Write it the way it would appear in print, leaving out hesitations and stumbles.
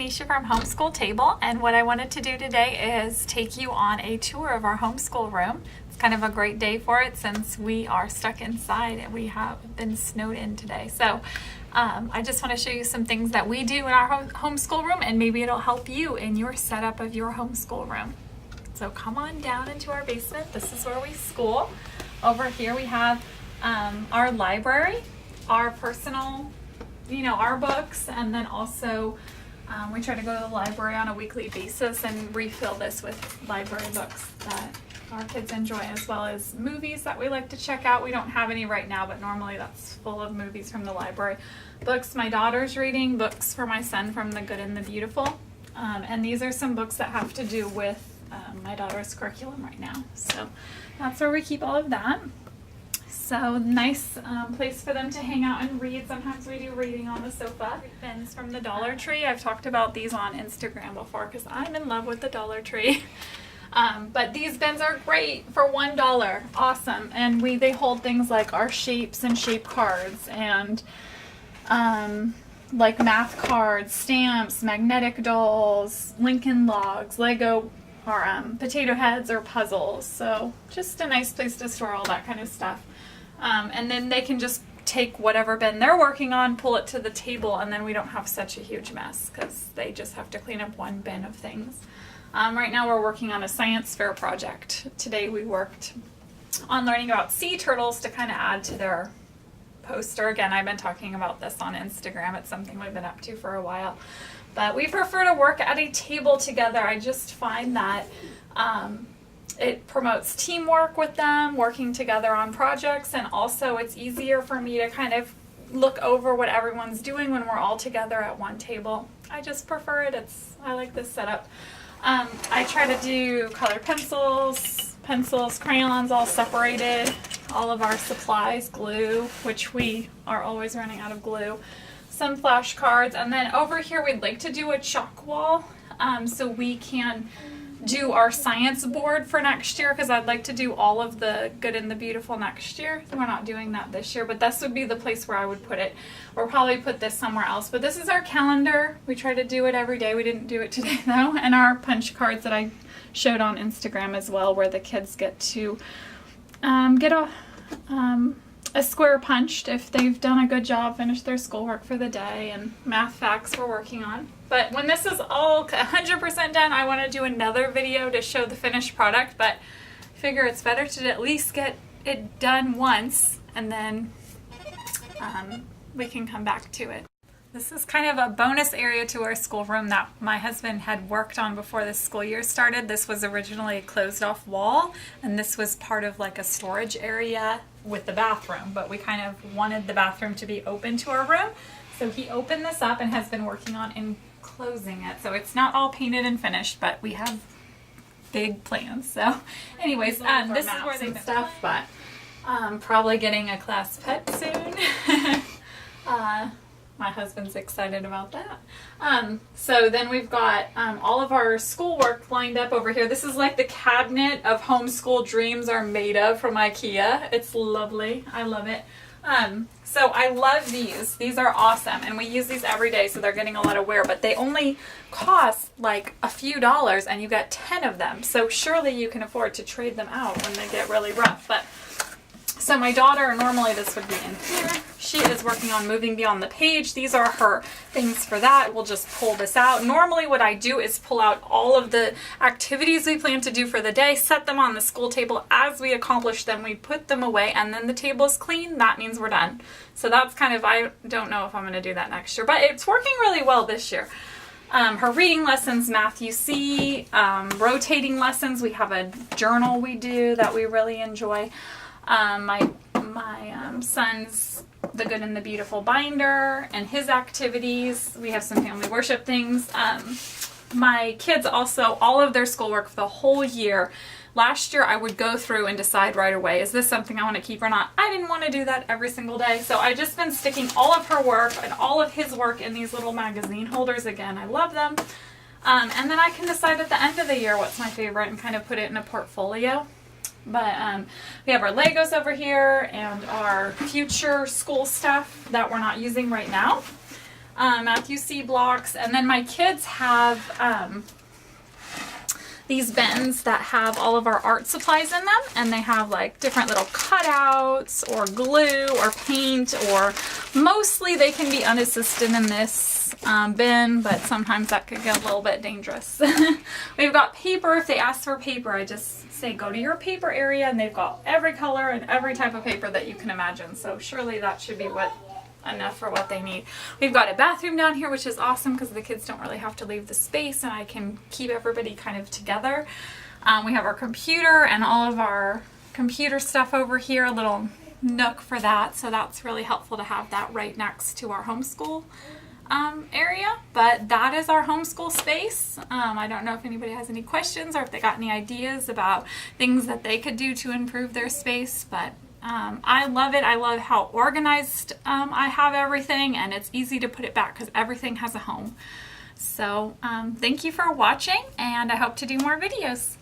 Tanisha from Homeschooltable, and what I wanted to do today is take you on a tour of our homeschool room. It's kind of a great day for it since we are stuck inside and we have been snowed in today. So I just want to show you some things that we do in our homeschool room, and maybe it'll help you in your setup of your homeschool room. So come on down into our basement. This is where we school. Over here we have our library, our personal, our books, and then also we try to go to the library on a weekly basis and refill this with library books that our kids enjoy, as well as movies that we like to check out. We don't have any right now, but normally that's full of movies from the library. Books my daughter's reading, books for my son from The Good and the Beautiful, and these are some books that have to do with my daughter's curriculum right now. So that's where we keep all of that. So nice place for them to hang out and read. Sometimes we do reading on the sofa. Bins from the Dollar Tree. I've talked about these on Instagram before because I'm in love with the Dollar Tree. But these bins are great for $1. Awesome. And they hold things like our shapes and shape cards, and like math cards, stamps, magnetic dolls, Lincoln logs, Lego, or potato heads, or puzzles. So just a nice place to store all that kind of stuff. And then they can just take whatever bin they're working on, pull it to the table, and then we don't have such a huge mess because they just have to clean up one bin of things. Right now we're working on a science fair project. Today we worked on learning about sea turtles to kind of add to their poster. Again, I've been talking about this on Instagram. It's something we've been up to for a while. But we prefer to work at a table together. I just find that it promotes teamwork with them, working together on projects, and also it's easier for me to kind of look over what everyone's doing when we're all together at one table. I just prefer it. I like this setup. I try to do colored pencils, crayons, all separated, all of our supplies, glue, which we are always running out of glue, some flashcards, and then over here we'd like to do a chalk wall so we can do our science board for next year, because I'd like to do all of the Good and the Beautiful next year. We're not doing that this year, but this would be the place where I would put it, or probably put this somewhere else. But this is our calendar. We try to do it every day. We didn't do it today though. And our punch cards that I showed on Instagram as well, where the kids get to get a square punched if they've done a good job, finished their schoolwork for the day, and math facts we're working on. But when this is all 100% done, I want to do another video to show the finished product, but I figure it's better to at least get it done once, and then we can come back to it. This is kind of a bonus area to our schoolroom that my husband had worked on before the school year started. This was originally a closed off wall, and this was part of like a storage area with the bathroom, but we kind of wanted the bathroom to be open to our room. So he opened this up and has been working on enclosing it. So it's not all painted and finished, but we have big plans. So anyways, this is where they stuff, but probably getting a class pet soon. My husband's excited about that. So then we've got all of our schoolwork lined up over here. This is like the cabinet of homeschool dreams are made of from IKEA. It's lovely. I love it. So I love these. These are awesome, and we use these every day, so they're getting a lot of wear, but they only cost like a few dollars, and you got 10 of them. So surely you can afford to trade them out when they get really rough. But so my daughter, normally this would be in here. She is working on moving beyond the page. These are her things for that. We'll just pull this out. Normally what I do is pull out all of the activities we plan to do for the day, set them on the school table. As we accomplish them, we put them away, and then the table is clean. That means we're done. So that's kind of, I don't know if I'm going to do that next year, but it's working really well this year. Her reading lessons, math UC, rotating lessons. We have a journal we do that we really enjoy. My son's The Good and the Beautiful binder and his activities. We have some family worship things. My kids also, all of their schoolwork for the whole year. Last year I would go through and decide right away, is this something I want to keep or not? I didn't want to do that every single day, so I've just been sticking all of her work and all of his work in these little magazine holders. Again, I love them. And then I can decide at the end of the year what's my favorite and kind of put it in a portfolio. But we have our Legos over here and our future school stuff that we're not using right now. Matthew C. blocks, and then my kids have these bins that have all of our art supplies in them, and they have like different little cutouts or glue or paint, or mostly they can be unassisted in this bin, but sometimes that could get a little bit dangerous. We've got paper. If they ask for paper, I just say go to your paper area, and they've got every color and every type of paper that you can imagine, so surely that should be enough for what they need. We've got a bathroom down here, which is awesome because the kids don't really have to leave the space, and I can keep everybody kind of together. We have our computer and all of our computer stuff over here, a little nook for that, so that's really helpful to have that right next to our homeschool area. But that is our homeschool space. I don't know if anybody has any questions or if they got any ideas about things that they could do to improve their space, but I love it. I love how organized I have everything, and it's easy to put it back because everything has a home. So thank you for watching, and I hope to do more videos.